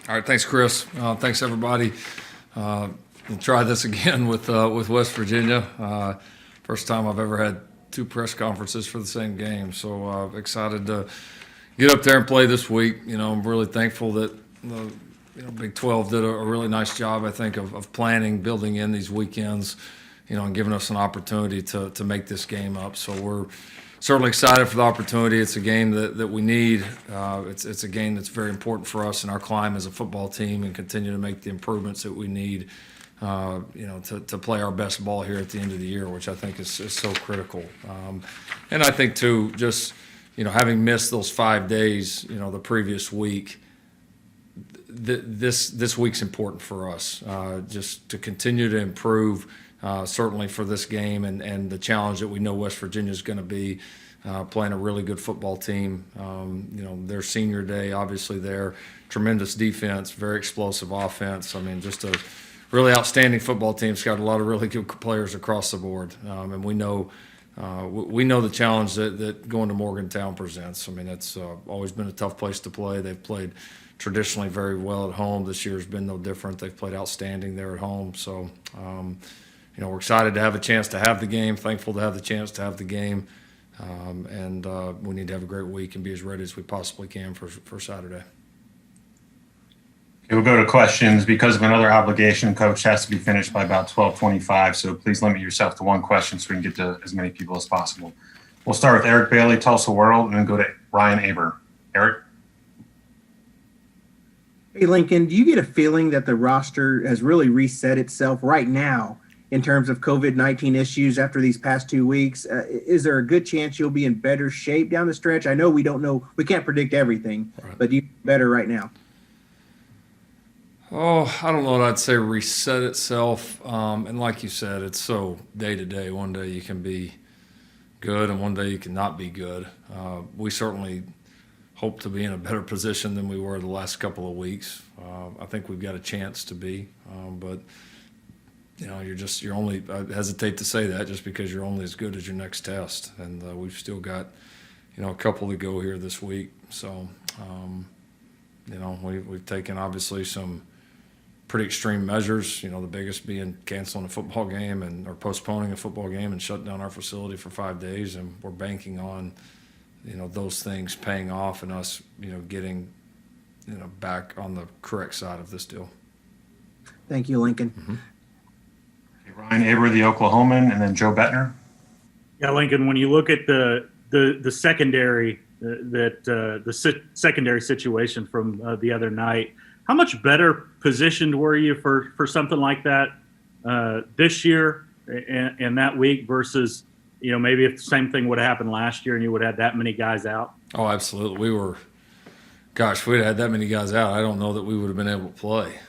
All right, thanks, Chris. Thanks, everybody. We'll try this again with West Virginia. First time I've ever had two press conferences for the same game, so excited to get up there and play this week. I'm really thankful that the Big 12 did a really nice job, I think, of planning, building in these weekends, and giving us an opportunity to make this game up. So we're certainly excited for the opportunity. It's a game that we need. It's a game that's very important for us in our climb as a football team and continue to make the improvements that we need, to play our best ball here at the end of the year, which I think is so critical. And I think, too, just, having missed those 5 days, the previous week, this week's important for us, just to continue to improve, certainly for this game and the challenge that we know West Virginia is going to be, playing a really good football team. Their senior day, obviously, their tremendous defense, very explosive offense. I mean, just a really outstanding football team. It's got a lot of really good players across the board, and we know the challenge that going to Morgantown presents. I mean, it's always been a tough place to play. They've played traditionally very well at home. This year's been no different. They've played outstanding there at home. So, we're excited to have a chance to have the game, thankful to have the chance to have the game, and we need to have a great week and be as ready as we possibly can for Saturday. Okay, we'll go to questions. Because of another obligation, Coach has to be finished by about 12:25, so please limit yourself to one question so we can get to as many people as possible. We'll start with Eric Bailey, Tulsa World, and then go to Ryan Aber. Eric? Hey, Lincoln, do you get a feeling that the roster has really reset itself right now in terms of COVID-19 issues after these past 2 weeks? Is there a good chance you'll be in better shape down the stretch? I know we don't know, we can't predict everything, right, but do you better right now? Oh, I don't know what I'd say reset itself. And like you said, it's so day to day. One day you can be good and one day you can not be good. We certainly hope to be in a better position than we were the last couple of weeks. I think we've got a chance to be, but you're only, I hesitate to say that just because you're only as good as your next test. And we've still got, a couple to go here this week. So, we've taken obviously some pretty extreme measures, the biggest being canceling a football game or postponing a football game and shutting down our facility for 5 days. And we're banking on, those things paying off and us, getting, back on the correct side of this deal. Thank you, Lincoln. Mm-hmm. Okay, Ryan Aber, the Oklahoman, and then Joe Bettner. Yeah, Lincoln, when you look at the secondary, the secondary situation from the other night, how much better positioned were you for something like that this year and that week versus, maybe if the same thing would have happened last year and you would have had that many guys out? Oh, absolutely. If we'd had that many guys out, I don't know that we would have been able to play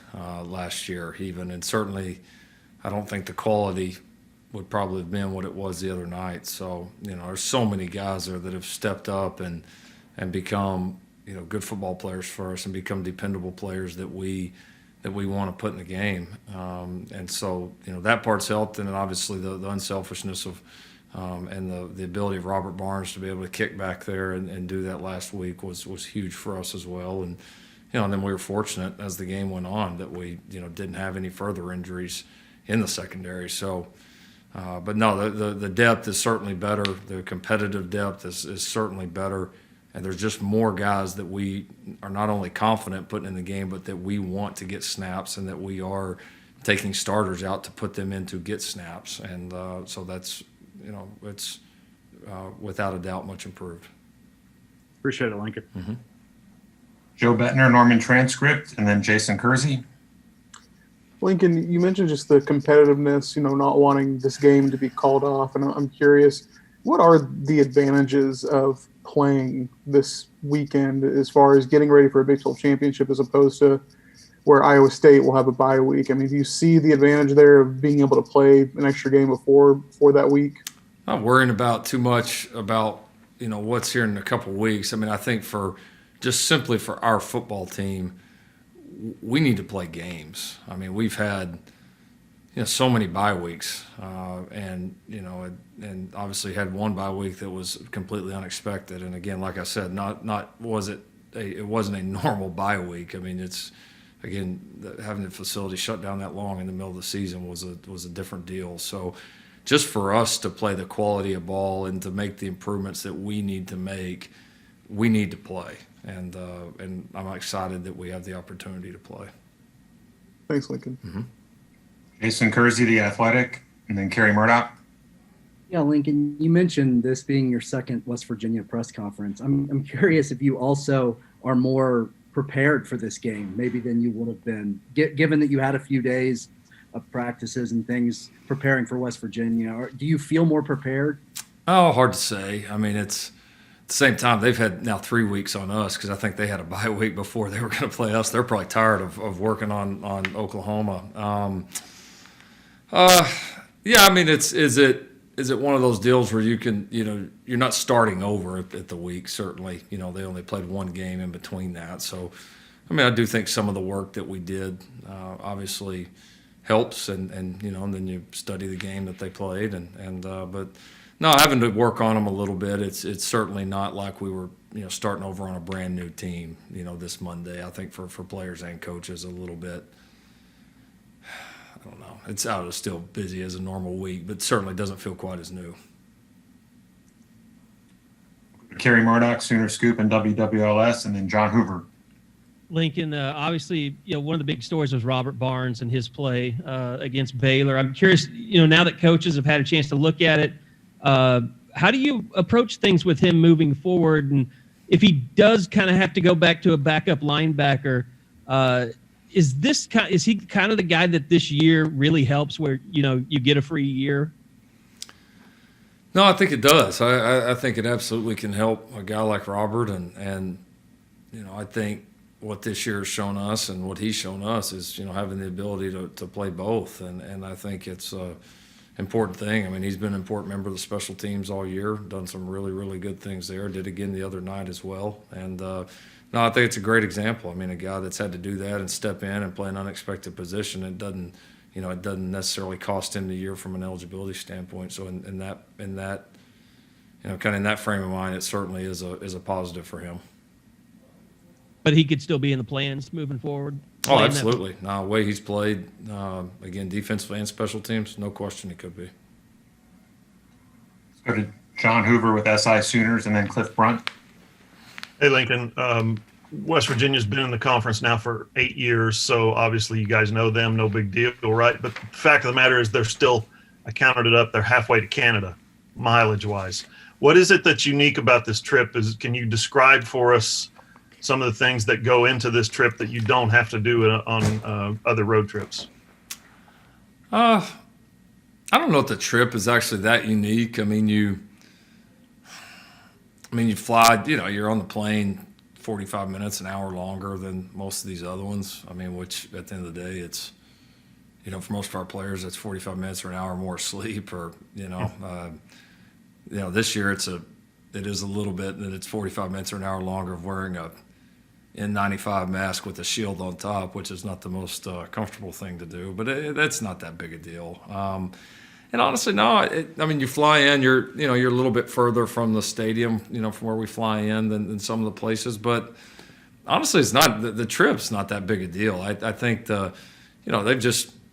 last year even. And certainly I don't think the quality would probably have been what it was the other night. So, there's so many guys there that have stepped up and become, good football players for us and become dependable players that we want to put in the game. And so, that part's helped. And then obviously the unselfishness of and the ability of Robert Barnes to be able to kick back there and do that last week was huge for us as well. And, and then we were fortunate as the game went on that we, didn't have any further injuries in the secondary. So, but no, the depth is certainly better. The competitive depth is certainly better. And there's just more guys that we are not only confident putting in the game, but that we want to get snaps and that we are taking starters out to put them in to get snaps. And so that's, it's without a doubt much improved. Appreciate it, Lincoln. Mm-hmm. Joe Bettner, Norman Transcript, and then Jason Kersey. Lincoln, you mentioned just the competitiveness, not wanting this game to be called off. And I'm curious, what are the advantages of playing this weekend as far as getting ready for a Big 12 championship as opposed to where Iowa State will have a bye week? I mean, do you see the advantage there of being able to play an extra game before that week? Not worrying about too much about, what's here in a couple of weeks. I mean, I think simply for our football team, we need to play games. I mean, we've had, so many bye weeks, and obviously had one bye week that was completely unexpected. And again, like I said, it wasn't a normal bye week. I mean, it's again, having the facility shut down that long in the middle of the season was a different deal. So just for us to play the quality of ball and to make the improvements that we need to make, we need to play. And I'm excited that we have the opportunity to play. Thanks, Lincoln. Mm-hmm. Jason Kersey, The Athletic, and then Kerry Murdoch. Yeah, Lincoln, you mentioned this being your second West Virginia press conference. I'm curious if you also are more prepared for this game, maybe than you would have been, given that you had a few days of practices and things preparing for West Virginia. Or do you feel more prepared? Oh, hard to say. I mean, it's at the same time, they've had now 3 weeks on us because I think they had a bye week before they were going to play us. They're probably tired of working on Oklahoma. Yeah, I mean, is it one of those deals where you can, you're not starting over at the week, certainly. They only played one game in between that. So, I mean, I do think some of the work that we did obviously helps, and then you study the game that they played. But no, having to work on them a little bit, it's certainly not like we were, starting over on a brand new team, this Monday. I think for players and coaches a little bit, I don't know. It's out. It's still busy as a normal week, but certainly doesn't feel quite as new. Kerry Murdoch, Sooner Scoop, and WWLS, and then John Hoover. Lincoln, obviously, one of the big stories was Robert Barnes and his play against Baylor. I'm curious, now that coaches have had a chance to look at it, how do you approach things with him moving forward? And if he does kind of have to go back to a backup linebacker, is he kind of the guy that this year really helps where, you get a free year? No, I think it does. I think it absolutely can help a guy like Robert. And I think what this year has shown us and what he's shown us is, having the ability to play both. And I think it's an important thing. I mean, he's been an important member of the special teams all year, done some really, really good things there, did again the other night as well. And, no, I think it's a great example. I mean, a guy that's had to do that and step in and play an unexpected position, it doesn't necessarily cost him the year from an eligibility standpoint. So in that kind of in that frame of mind, it certainly is a positive for him. But he could still be in the plans moving forward? Oh, absolutely. No, the way he's played, again, defensively and special teams, no question it could be. Let's go to John Hoover with SI Sooners, and then Cliff Brunt. Hey, Lincoln. West Virginia's been in the conference now for 8 years, so obviously you guys know them, no big deal, right? But the fact of the matter is they're still, I counted it up, they're halfway to Canada, mileage-wise. What is it that's unique about this trip? Can you describe for us some of the things that go into this trip that you don't have to do on other road trips? I don't know if the trip is actually that unique. I mean, you fly, you're on the plane 45 minutes, an hour longer than most of these other ones. I mean, which at the end of the day, it's, for most of our players, it's 45 minutes or an hour more sleep or, this year it is a little bit that it's 45 minutes or an hour longer of wearing a N95 mask with a shield on top, which is not the most comfortable thing to do, but that's not that big a deal. And honestly, no. You fly in. You're a little bit further from the stadium, from where we fly in than some of the places. But honestly, it's not the trip's not that big a deal. I think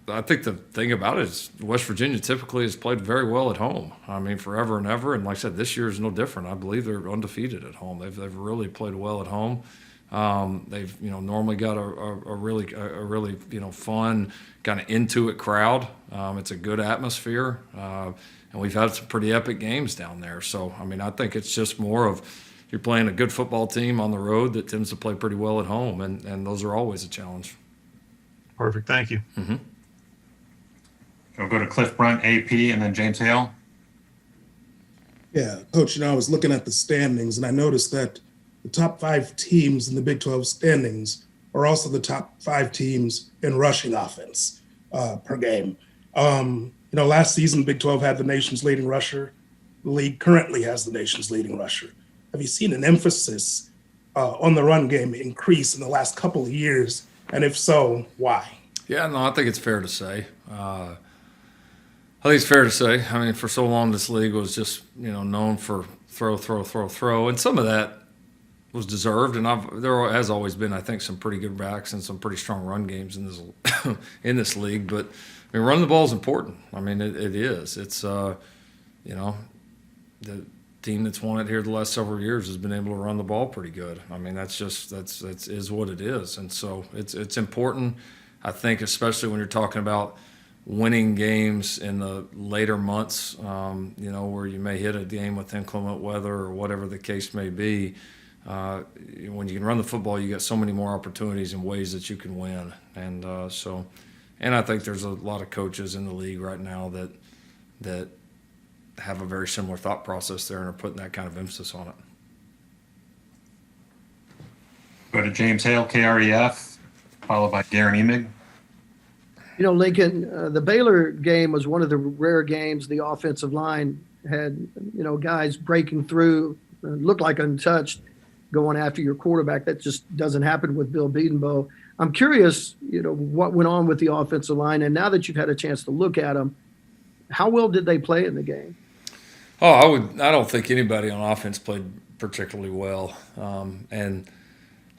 I think the thing about it is West Virginia typically has played very well at home. I mean, forever and ever. And like I said, this year is no different. I believe they're undefeated at home. They've really played well at home. They've normally got a really fun kind of into it crowd. It's a good atmosphere, and we've had some pretty epic games down there. So I think it's just more of you're playing a good football team on the road that tends to play pretty well at home, and those are always a challenge. Perfect. Thank you. Mm-hmm. We'll go to Cliff Brunt, AP, and then James Hale. Yeah, Coach, I was looking at the standings, and I noticed that the top 5 teams in the Big 12 standings are also the top 5 teams in rushing offense per game. Last season, Big 12 had the nation's leading rusher. The league currently has the nation's leading rusher. Have you seen an emphasis on the run game increase in the last couple of years? And if so, why? Yeah, no, I think it's fair to say. I think it's fair to say. I mean, for so long, this league was just, known for throw. And some of that, was deserved, and there has always been, I think, some pretty good backs and some pretty strong run games in this in this league. But I mean, running the ball is important. I mean, it is. It's you know, the team that's won it here the last several years has been able to run the ball pretty good. I mean, that's is what it is, and so it's important. I think, especially when you're talking about winning games in the later months, where you may hit a game with inclement weather or whatever the case may be. When you can run the football, you get so many more opportunities and ways that you can win. And and I think there's a lot of coaches in the league right now that have a very similar thought process there and are putting that kind of emphasis on it. Go to James Hale, KREF, followed by Darren Emig. You know, Lincoln, the Baylor game was one of the rare games the offensive line had, guys breaking through, looked like untouched, going after your quarterback. That just doesn't happen with Bill Bedenbaugh. I'm curious, what went on with the offensive line, and now that you've had a chance to look at them, how well did they play in the game? Oh, I don't think anybody on offense played particularly well. And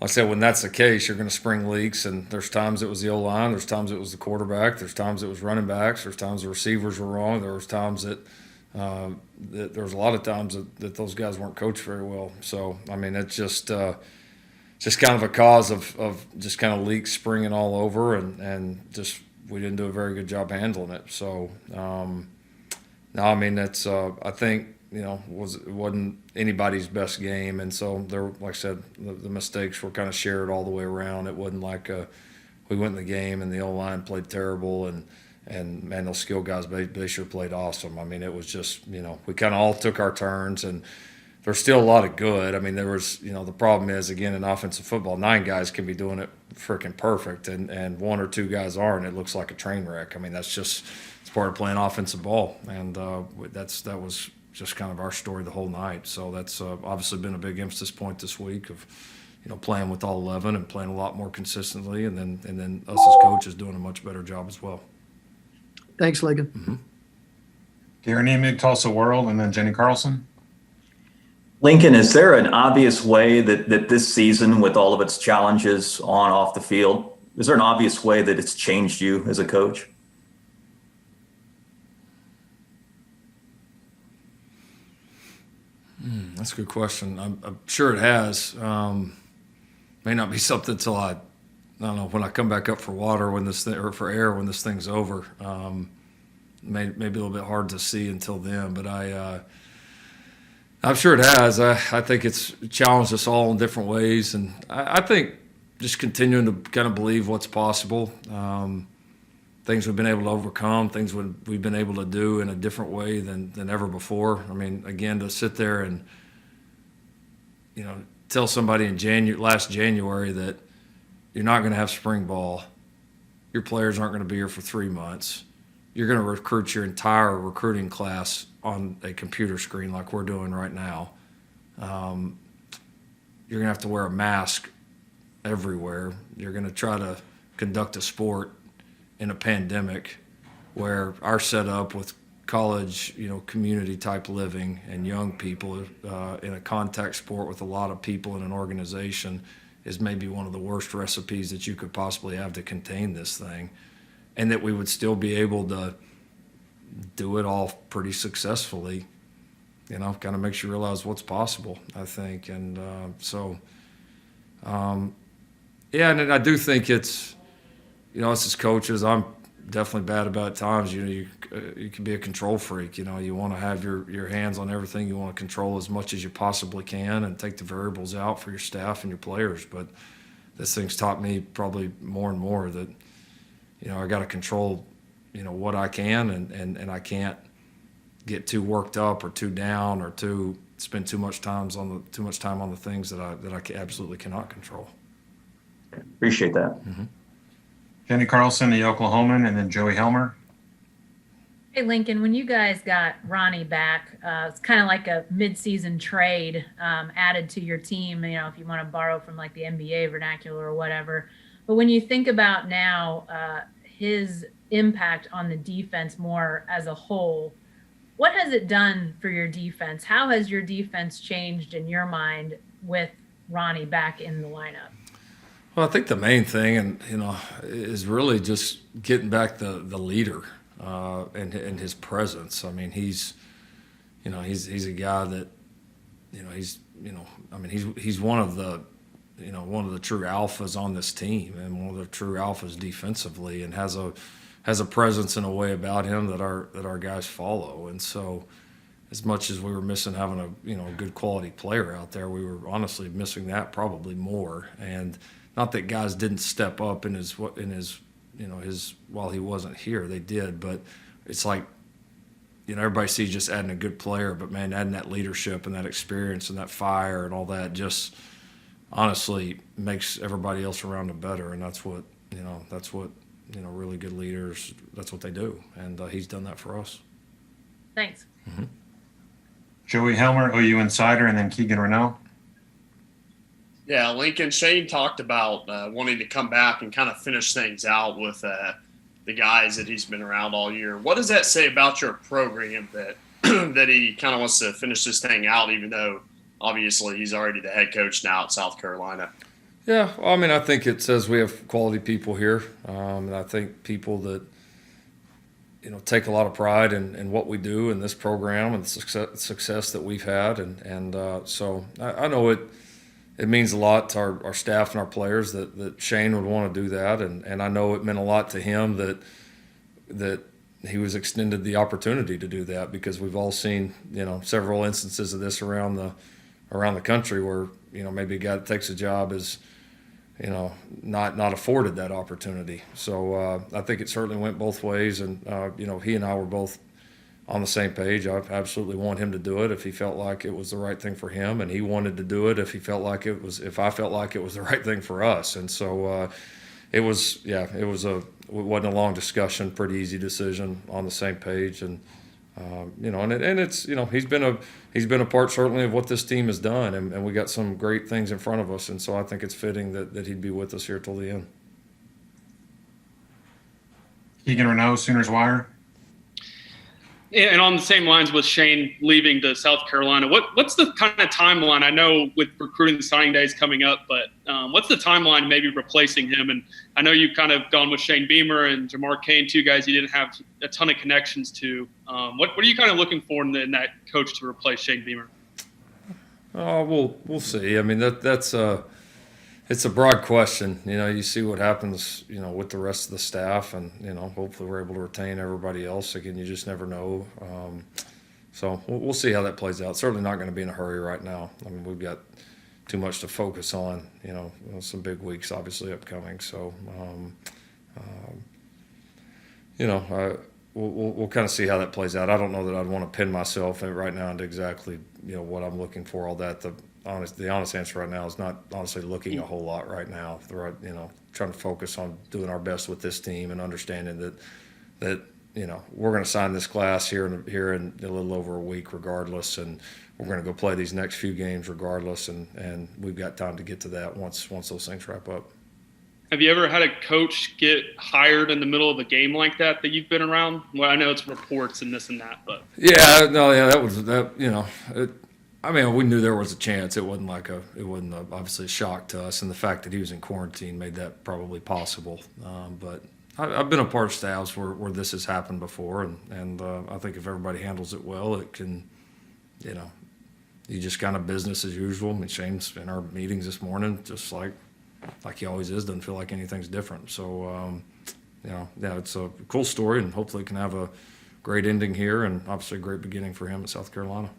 like I said, when that's the case, you're going to spring leaks, and there's times it was the O-line, there's times it was the quarterback, there's times it was running backs, there's times the receivers were wrong, there was times that there was a lot of times that those guys weren't coached very well. So, I mean, it's just kind of a cause of just kind of leaks springing all over, and just we didn't do a very good job handling it. So, no, I mean, that's I think, it wasn't anybody's best game, and so there, like I said, the mistakes were kind of shared all the way around. It wasn't like we went in the game and the O-line played terrible, and man, those skill guys, they sure played awesome. I mean, it was just, we kind of all took our turns, and there's still a lot of good. I mean, there was, the problem is, again, in offensive football, 9 guys can be doing it freaking perfect, and 1 or 2 guys aren't. It looks like a train wreck. I mean, it's part of playing offensive ball, and that was just kind of our story the whole night. So that's obviously been a big emphasis point this week of, playing with all 11 and playing a lot more consistently, and then us as coaches doing a much better job as well. Thanks, Lincoln. Mm-hmm. Darren Emig, Tulsa World, and then Jenny Carlson. Lincoln, is there an obvious way that this season, with all of its challenges on, off the field, is there an obvious way that it's changed you as a coach? That's a good question. I'm sure it has. May not be something until I don't know, when I come back up for water or for air when this thing's over. Maybe a little bit hard to see until then, but I'm sure it has. I think it's challenged us all in different ways, and I think just continuing to kind of believe what's possible, things we've been able to overcome, things we've been able to do in a different way than ever before. I mean, again, to sit there and tell somebody in last January that you're not going to have spring ball, your players aren't going to be here for 3 months, you're going to recruit your entire recruiting class on a computer screen like we're doing right now. You're going to have to wear a mask everywhere. You're going to try to conduct a sport in a pandemic where our setup with college, community type living and young people in a contact sport with a lot of people in an organization is maybe one of the worst recipes that you could possibly have to contain this thing, and that we would still be able to do it all pretty successfully, kind of makes you realize what's possible, I think. And yeah, and I do think it's, us as coaches, I'm definitely bad about times. You can be a control freak. You want to have your hands on everything. You want to control as much as you possibly can and take the variables out for your staff and your players. But this thing's taught me probably more and more that, I got to control, what I can, and I can't get too worked up or too down or spend too much time on the things that I absolutely cannot control. Appreciate that. Mm-hmm. Jenny Carlson, the Oklahoman, and then Joey Helmer. Hey, Lincoln, when you guys got Ronnie back, it's kind of like a mid-season trade added to your team, if you want to borrow from like the NBA vernacular or whatever. But when you think about now his impact on the defense more as a whole, what has it done for your defense? How has your defense changed in your mind with Ronnie back in the lineup? Well, I think the main thing, and is really just getting back the leader and his presence. I mean, he's a guy that he's one of the true alphas on this team, and one of the true alphas defensively, and has a presence and a way about him that our guys follow. And so, as much as we were missing having a good quality player out there, we were honestly missing that probably more. And not that guys didn't step up in his while he wasn't here, they did, but it's like, everybody sees just adding a good player, but man, adding that leadership and that experience and that fire and all that just honestly makes everybody else around him better. And that's what really good leaders, that's what they do. And he's done that for us. Thanks. Mm-hmm. Joey Helmer, OU Insider, and then Keegan Renault. Yeah, Lincoln, Shane talked about wanting to come back and kind of finish things out with the guys that he's been around all year. What does that say about your program that that he kind of wants to finish this thing out, even though obviously he's already the head coach now at South Carolina? Yeah, well, I mean, I think it says we have quality people here, and I think people that take a lot of pride in what we do in this program and the success that we've had, and so I know it means a lot to our staff and our players that Shane would want to do that, and I know it meant a lot to him that he was extended the opportunity to do that, because we've all seen several instances of this around the country where maybe a guy that takes a job is not afforded that opportunity. So I think it certainly went both ways, and he and I were both on the same page. I absolutely want him to do it if he felt like it was the right thing for him, and he wanted to do it if I felt like it was the right thing for us. And so it wasn't a long discussion, pretty easy decision, on the same page. And and it's he's been a part certainly of what this team has done, and we got some great things in front of us, and so I think it's fitting that he'd be with us here till the end. Keegan Renault, Sooners Wire. And on the same lines with Shane leaving to South Carolina, what's the kind of timeline? I know with recruiting signing days coming up, but what's the timeline maybe replacing him? And I know you've kind of gone with Shane Beamer and Jamar Cain, two guys you didn't have a ton of connections to. What are you kind of looking for in that coach to replace Shane Beamer? Oh, we'll see. I mean, that's it's a broad question. You see what happens, with the rest of the staff, and hopefully we're able to retain everybody else. Again, you just never know. So we'll see how that plays out. Certainly not going to be in a hurry right now. I mean, we've got too much to focus on. Some big weeks obviously upcoming. So we'll kind of see how that plays out. I don't know that I'd want to pin myself right now into exactly what I'm looking for. All that. The honest answer right now is not honestly looking a whole lot right now. Trying to focus on doing our best with this team and understanding that we're going to sign this class here in a little over a week regardless, and we're going to go play these next few games regardless, and we've got time to get to that once those things wrap up. Have you ever had a coach get hired in the middle of a game like that you've been around? Well, I know it's reports and this and that, but I mean, we knew there was a chance. It wasn't obviously a shock to us, and the fact that he was in quarantine made that probably possible. But I've been a part of staffs where this has happened before, and I think if everybody handles it well, it can, you just kind of business as usual. I mean, Shane's in our meetings this morning, just like he always is, doesn't feel like anything's different. So, it's a cool story, and hopefully it can have a great ending here, and obviously a great beginning for him in South Carolina.